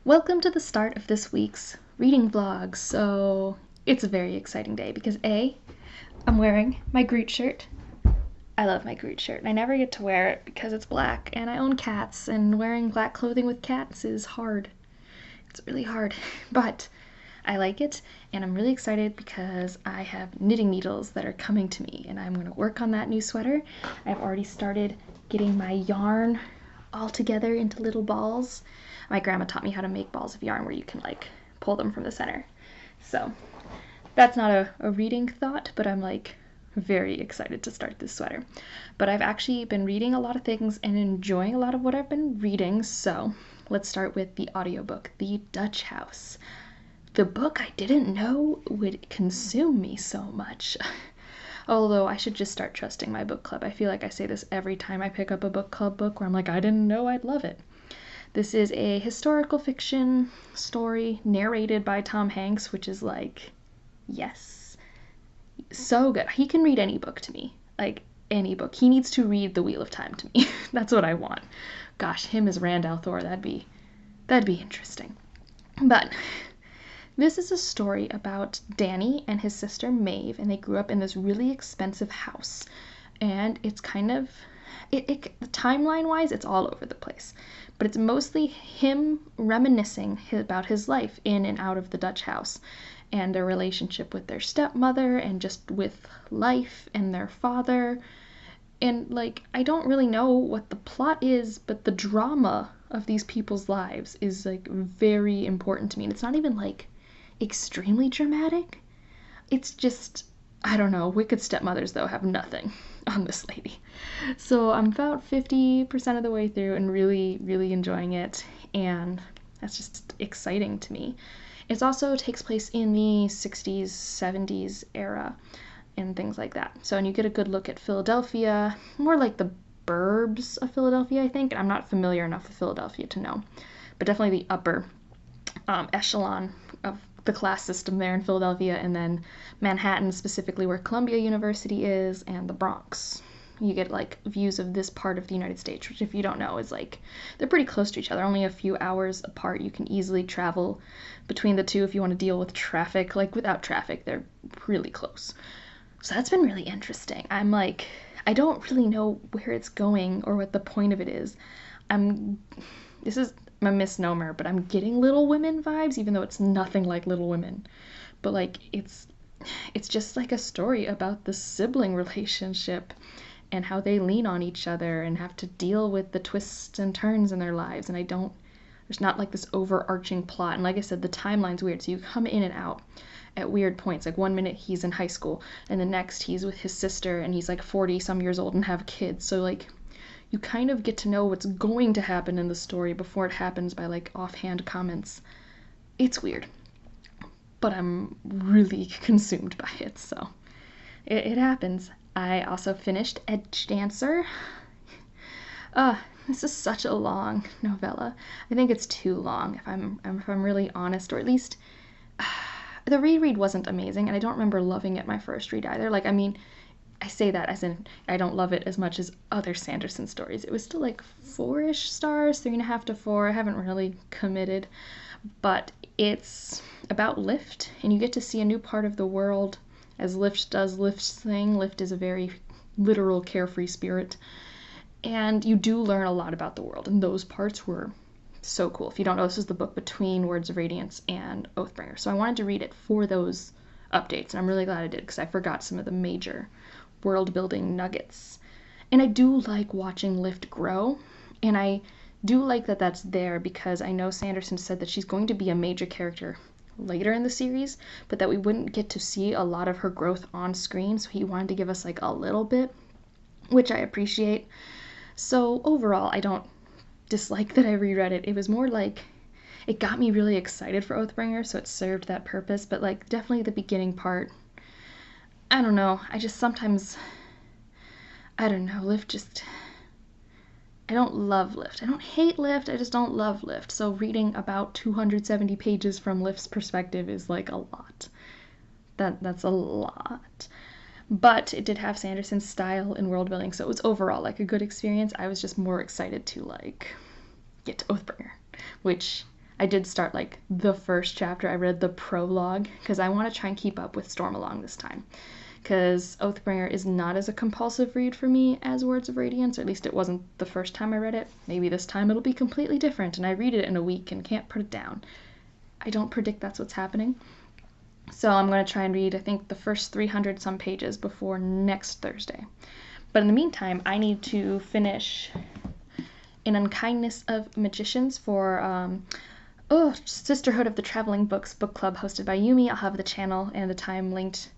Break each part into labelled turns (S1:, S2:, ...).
S1: Welcome to the start of this week's reading vlog. So it's a very exciting day because I'm wearing my Groot shirt. I love my Groot shirt and I never get to wear it because it's black and I own cats and wearing black clothing with cats is hard. It's really hard, but I like it and I'm really excited because I have knitting needles that are coming to me and I'm going to work on that new sweater. I've already started getting my yarn all together into little balls. My grandma taught me how to make balls of yarn where you can like pull them from the center. So that's not a reading thought, but I'm like very excited to start this sweater. But I've actually been reading a lot of things and enjoying a lot of what I've been reading, so let's start with the audiobook, The Dutch House. The book I didn't know would consume me so much. Although I should just start trusting my book club. I feel like I say this every time I pick up a book club book where I'm like, I didn't know I'd love it. This is a historical fiction story narrated by Tom Hanks, which is like, yes, so good. He can read any book to me, like any book. He needs to read The Wheel of Time to me. That's what I want. Gosh, him as Rand al'Thor, that'd be interesting. But this is a story about Danny and his sister Maeve, and they grew up in this really expensive house. And it's kind of, timeline-wise, it's all over the place. But it's mostly him reminiscing about his life in and out of the Dutch house and their relationship with their stepmother and just with life and their father. And like, I don't really know what the plot is, but the drama of these people's lives is like very important to me. And it's not even like extremely dramatic. It's just, I don't know. Wicked stepmothers, though, have nothing on this lady. So I'm about 50% of the way through and really, really enjoying it. And that's just exciting to me. It also takes place in the 60s, 70s era and things like that. So, and you get a good look at Philadelphia, more like the burbs of Philadelphia, I think. I'm not familiar enough with Philadelphia to know, but definitely the upper echelon of the class system there in Philadelphia, and then Manhattan, specifically where Columbia University is, and the Bronx. You get like views of this part of the United States, which, if you don't know, is like they're pretty close to each other, only a few hours apart. You can easily travel between the two if you want to deal with traffic. Like without traffic, they're really close. So that's been really interesting. I'm like, I don't really know where it's going or what the point of it is. This is a misnomer, but I'm getting Little Women vibes, even though it's nothing like Little Women. But like, it's just like a story about the sibling relationship and how they lean on each other and have to deal with the twists and turns in their lives. And there's not like this overarching plot. And like I said, the timeline's weird, so you come in and out at weird points. Like one minute he's in high school, and the next he's with his sister, and he's like 40 some years old and have kids. So like, you kind of get to know what's going to happen in the story before it happens by like offhand comments. It's weird, but I'm really consumed by it, so it happens. I also finished Edgedancer. This is such a long novella. I think it's too long, if I'm really honest, or at least the reread wasn't amazing, and I don't remember loving it my first read either. Like, I mean, I say that as in I don't love it as much as other Sanderson stories. It was still like 4-ish stars, 3.5 to 4. I haven't really committed, but it's about Lift, and you get to see a new part of the world as Lift does Lift's thing. Lift is a very literal, carefree spirit, and you do learn a lot about the world, and those parts were so cool. If you don't know, this is the book between Words of Radiance and Oathbringer, so I wanted to read it for those updates, and I'm really glad I did because I forgot some of the major world building nuggets. And I do like watching Lift grow, and I do like that that's there because I know Sanderson said that she's going to be a major character later in the series, but that we wouldn't get to see a lot of her growth on screen, so he wanted to give us like a little bit, which I appreciate. So overall, I don't dislike that I reread it. It was more like it got me really excited for Oathbringer, so it served that purpose, but like definitely the beginning part, I don't know, I just sometimes, I don't know, Lift just, I don't love Lift. I don't hate Lift, I just don't love Lift. So reading about 270 pages from Lift's perspective is like a lot. That's a lot. But it did have Sanderson's style in world building, so it was overall like a good experience. I was just more excited to like get to Oathbringer, which I did start like the first chapter. I read the prologue because I want to try and keep up with Stormalong this time. Because Oathbringer is not as a compulsive read for me as Words of Radiance, or at least it wasn't the first time I read it. Maybe this time it'll be completely different and I read it in a week and can't put it down. I don't predict that's what's happening. So I'm going to try and read, I think, the first 300 some pages before next Thursday. But in the meantime, I need to finish An Unkindness of Magicians for Sisterhood of the Traveling Books book club hosted by Yumi. I'll have the channel and the time linked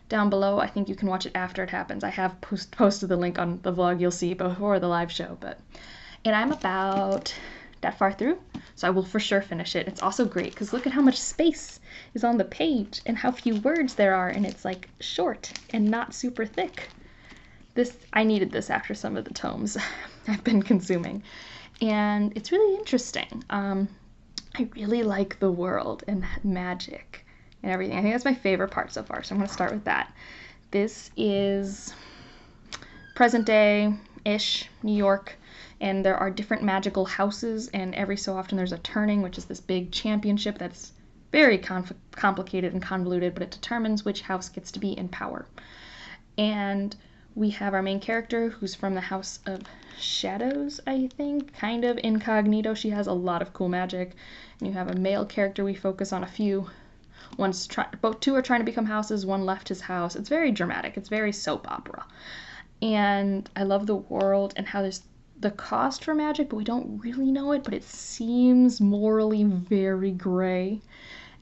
S1: down below. I think you can watch it after it happens. I have posted the link on the vlog you'll see before the live show, and I'm about that far through, so I will for sure finish it. It's also great because look at how much space is on the page and how few words there are, and it's like short and not super thick. I needed this after some of the tomes I've been consuming, and it's really interesting. I really like the world and magic and everything. I think that's my favorite part so far, so I'm going to start with that. This is present day-ish New York, and there are different magical houses, and every so often there's a turning, which is this big championship that's very complicated and convoluted, but it determines which house gets to be in power. And we have our main character who's from the House of Shadows, I think, kind of incognito. She has a lot of cool magic. And you have a male character we focus on a few. Two are trying to become houses, one left his house. It's very dramatic. It's very soap opera. And I love the world and how there's the cost for magic, but we don't really know it, but it seems morally very gray.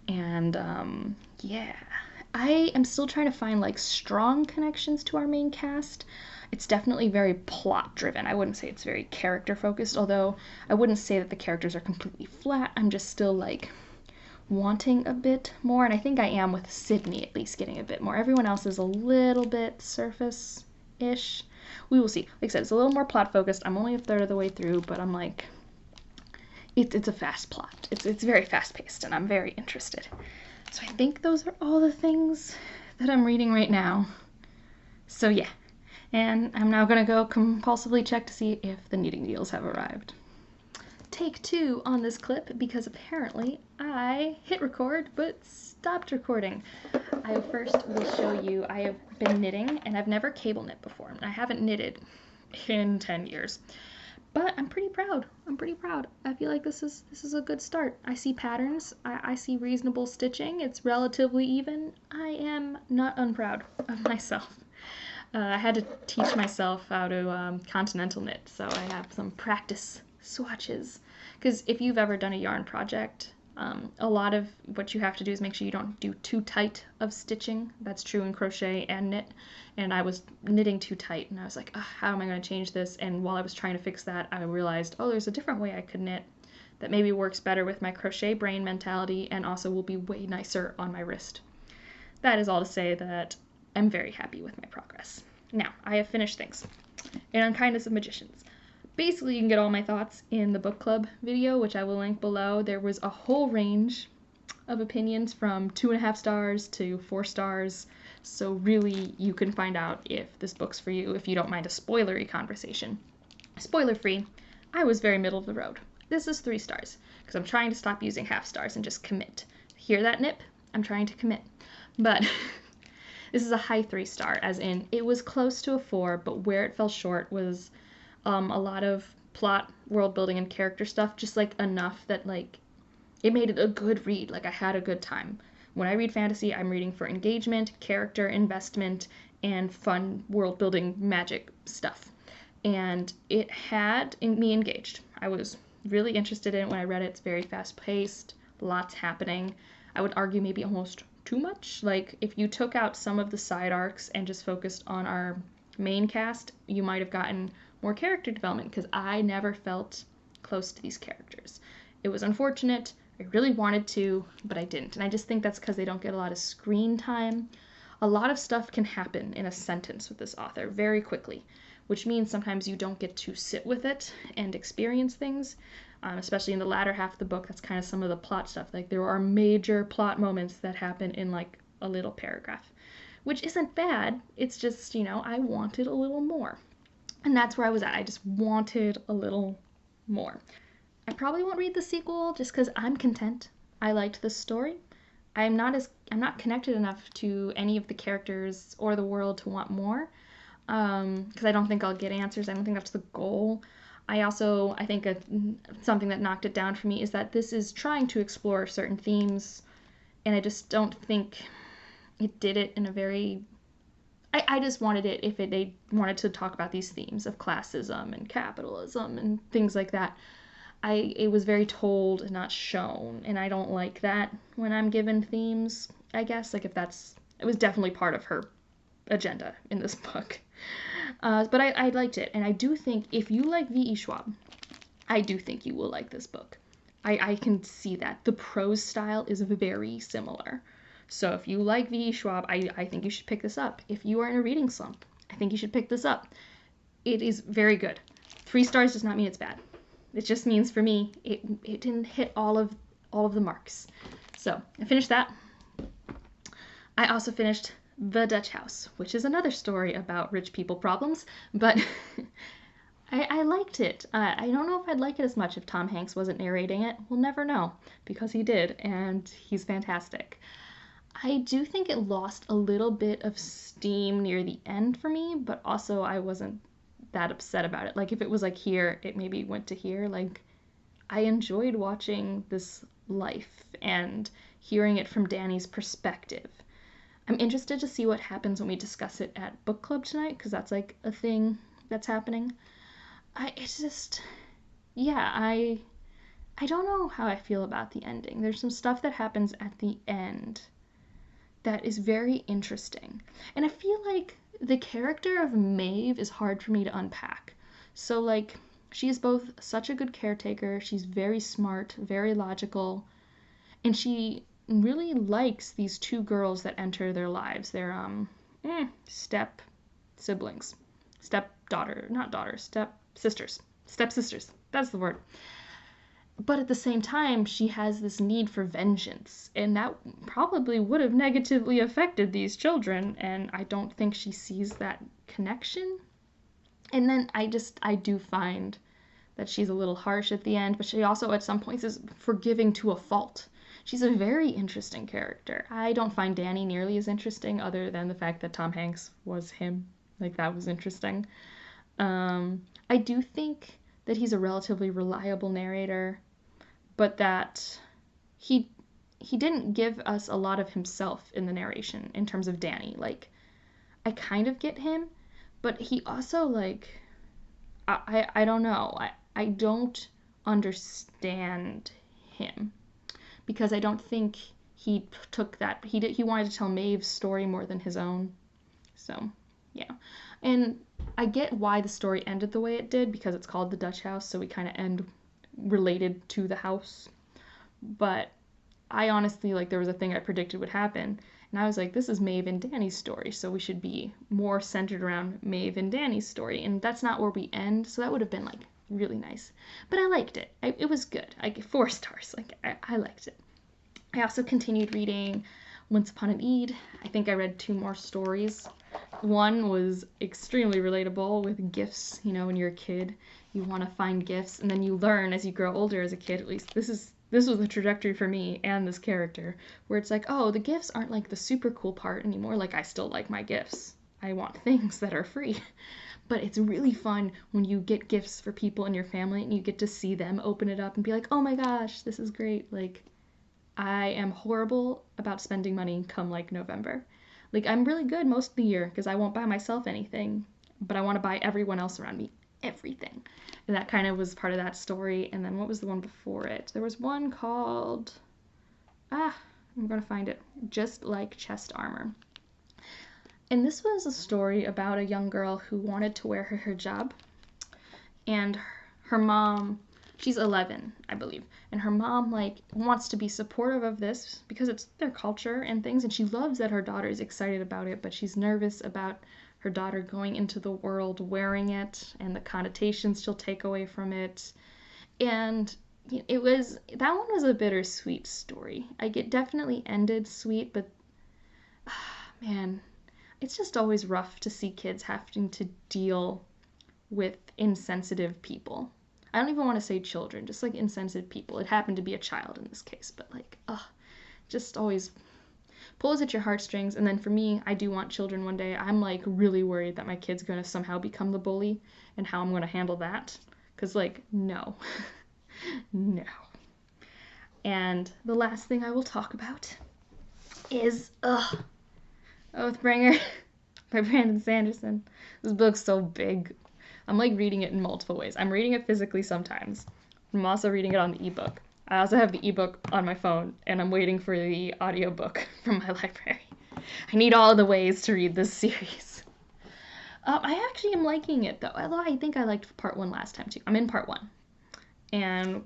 S1: And yeah, I am still trying to find like strong connections to our main cast. It's definitely very plot driven. I wouldn't say it's very character focused, although I wouldn't say that the characters are completely flat. I'm just still like wanting a bit more, and I think I am with Sydney at least getting a bit more. Everyone else is a little bit surface-ish. We will see. Like I said, it's a little more plot focused. I'm only a third of the way through, but I'm like, it's a fast plot. It's very fast paced, and I'm very interested. So I think those are all the things that I'm reading right now. So yeah, and I'm now gonna go compulsively check to see if the knitting needles have arrived. Take two on this clip because apparently I hit record but stopped recording. I first will show you I have been knitting, and I've never cable knit before. I haven't knitted in 10 years. But I'm pretty proud. I'm pretty proud. I feel like this is a good start. I see patterns. I see reasonable stitching. It's relatively even. I am not unproud of myself. I had to teach myself how to continental knit, so I have some practice swatches. Because if you've ever done a yarn project, a lot of what you have to do is make sure you don't do too tight of stitching. That's true in crochet and knit. And I was knitting too tight, and I was like, how am I going to change this? And while I was trying to fix that, I realized, there's a different way I could knit that maybe works better with my crochet brain mentality and also will be way nicer on my wrist. That is all to say that I'm very happy with my progress. Now, I have finished things. An Unkindness of Magicians. Basically, you can get all my thoughts in the book club video, which I will link below. There was a whole range of opinions from 2.5 stars to 4 stars. So really, you can find out if this book's for you if you don't mind a spoilery conversation. Spoiler free, I was very middle of the road. This is 3 stars, because I'm trying to stop using half stars and just commit. Hear that, Nip? I'm trying to commit. But this is a high 3 star, as in it was close to a 4, but where it fell short was a lot of plot, world building, and character stuff, just like enough that like it made it a good read. Like I had a good time. When I read fantasy, I'm reading for engagement, character investment, and fun world building magic stuff. And it had me engaged. I was really interested in it when I read it. It's very fast paced, lots happening. I would argue maybe almost too much. Like if you took out some of the side arcs and just focused on our main cast, you might have gotten more character development, because I never felt close to these characters. It was unfortunate. I really wanted to, but I didn't. And I just think that's because they don't get a lot of screen time. A lot of stuff can happen in a sentence with this author very quickly, which means sometimes you don't get to sit with it and experience things, especially in the latter half of the book. That's kind of some of the plot stuff. Like there are major plot moments that happen in like a little paragraph, which isn't bad. It's just, I wanted a little more. And that's where I was at. I just wanted a little more. I probably won't read the sequel just because I'm content. I liked the story. I'm not connected enough to any of the characters or the world to want more. Because I don't think I'll get answers. I don't think that's the goal. I think something that knocked it down for me is that this is trying to explore certain themes, and I just don't think it did it in a very. I just wanted it if they wanted to talk about these themes of classism and capitalism and things like that. It was very told and not shown, and I don't like that when I'm given themes. I guess like if that's it was definitely part of her agenda in this book. But I liked it, and I do think if you like V.E. Schwab, I do think you will like this book. I can see that. The prose style is very similar. So if you like V.E. Schwab, I think you should pick this up. If you are in a reading slump, I think you should pick this up. It is very good. 3 stars does not mean it's bad. It just means for me, it didn't hit all of the marks. So I finished that. I also finished The Dutch House, which is another story about rich people problems, but I liked it. I don't know if I'd like it as much if Tom Hanks wasn't narrating it. We'll never know, because he did, and he's fantastic. I do think it lost a little bit of steam near the end for me, but also I wasn't that upset about it. Like if it was like here, it maybe went to here. Like I enjoyed watching this life and hearing it from Danny's perspective. I'm interested to see what happens when we discuss it at book club tonight, because that's like a thing that's happening. It's just, yeah, I don't know how I feel about the ending. There's some stuff that happens at the end that is very interesting. And I feel like the character of Maeve is hard for me to unpack. So, like, she is both such a good caretaker, she's very smart, very logical, and she really likes these 2 girls that enter their lives. They're, step siblings. Stepdaughter, not daughters, step sisters. Stepsisters. That's the word. But at the same time, she has this need for vengeance, and that probably would have negatively affected these children, and I don't think she sees that connection. And then I do find that she's a little harsh at the end, but she also at some points is forgiving to a fault. She's a very interesting character. I don't find Danny nearly as interesting, other than the fact that Tom Hanks was him. Like, that was interesting. I do think that he's a relatively reliable narrator, but that he didn't give us a lot of himself in the narration in terms of Danny. Like, I kind of get him, but he also, like, I don't know. I don't understand him, because I don't think he took that. He wanted to tell Maeve's story more than his own. So, yeah. And I get why the story ended the way it did, because it's called The Dutch House, so we kind of end related to the house. But I honestly, like, there was a thing I predicted would happen, and I was like, this is Maeve and Danny's story, so we should be more centered around Maeve and Danny's story, and that's not where we end, so that would have been, like, really nice. But I liked it. It was good. 4 stars. Like, I liked it. I also continued reading Once Upon an Eid. I think I read 2 more stories. One was extremely relatable with gifts. You know, when you're a kid, you want to find gifts, and then you learn as you grow older as a kid, at least this was the trajectory for me and this character, where it's like, oh, the gifts aren't like the super cool part anymore. Like, I still like my gifts. I want things that are free. But it's really fun when you get gifts for people in your family and you get to see them open it up and be like, oh my gosh, this is great. Like, I am horrible about spending money come like November. Like, I'm really good most of the year because I won't buy myself anything, but I want to buy everyone else around me everything. And that kind of was part of that story. And then what was the one before it? There was one called, I'm going to find it, Just Like Chest Armor. And this was a story about a young girl who wanted to wear her hijab. And her mom, she's 11, I believe, and her mom, like, wants to be supportive of this because it's their culture and things, and she loves that her daughter is excited about it, but she's nervous about her daughter going into the world wearing it and the connotations she'll take away from it. And that one was a bittersweet story. Like, it definitely ended sweet, but man, it's just always rough to see kids having to deal with insensitive people. I don't even want to say children, just like insensitive people. It happened to be a child in this case, but like, just always pulls at your heartstrings. And then for me, I do want children one day. I'm like really worried that my kid's gonna somehow become the bully and how I'm gonna handle that. Cause like, no. No. And the last thing I will talk about is Oathbringer by Brandon Sanderson. This book's so big. I'm like reading it in multiple ways. I'm reading it physically sometimes. I'm also reading it on the ebook. I also have the ebook on my phone, and I'm waiting for the audiobook from my library. I need all the ways to read this series. I actually am liking it though, although I think I liked part 1 last time too. I'm in part 1. And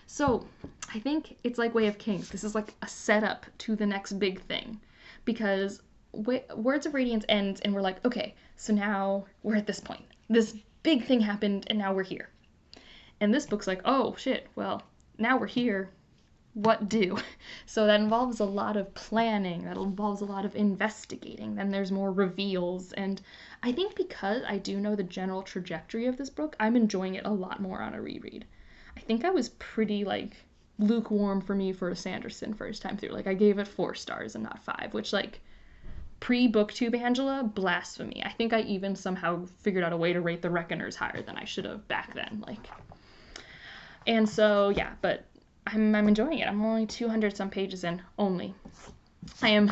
S1: so I think it's like Way of Kings. This is like a setup to the next big thing, because Words of Radiance ends and we're like, okay, so now we're at this point. This big thing happened and now we're here. And this book's like, oh shit, well, now we're here. What do? So that involves a lot of planning, that involves a lot of investigating. Then there's more reveals. And I think because I do know the general trajectory of this book, I'm enjoying it a lot more on a reread. I think I was pretty like lukewarm for me for a Sanderson first time through. Like I gave it 4 stars and not 5, which like pre-booktube Angela, blasphemy. I think I even somehow figured out a way to rate the Reckoners higher than I should have back then. Like, and so yeah, but I'm enjoying it. I'm only 200 some pages in. Only. I am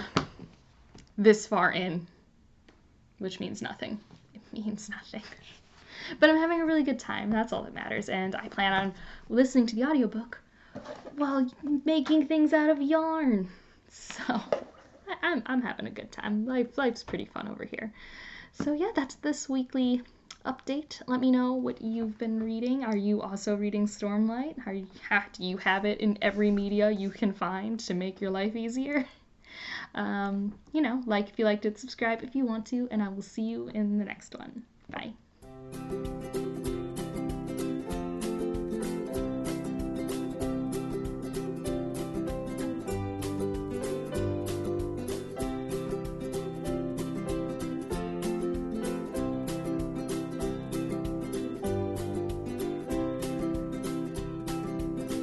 S1: this far in, which means nothing. It means nothing. But I'm having a really good time. That's all that matters. And I plan on listening to the audiobook while making things out of yarn. So I'm having a good time. Life's pretty fun over here. So yeah, that's this weekly update. Let me know what you've been reading. Are you also reading Stormlight? Do you have it in every media you can find to make your life easier? Like if you liked it, subscribe if you want to, and I will see you in the next one. Bye.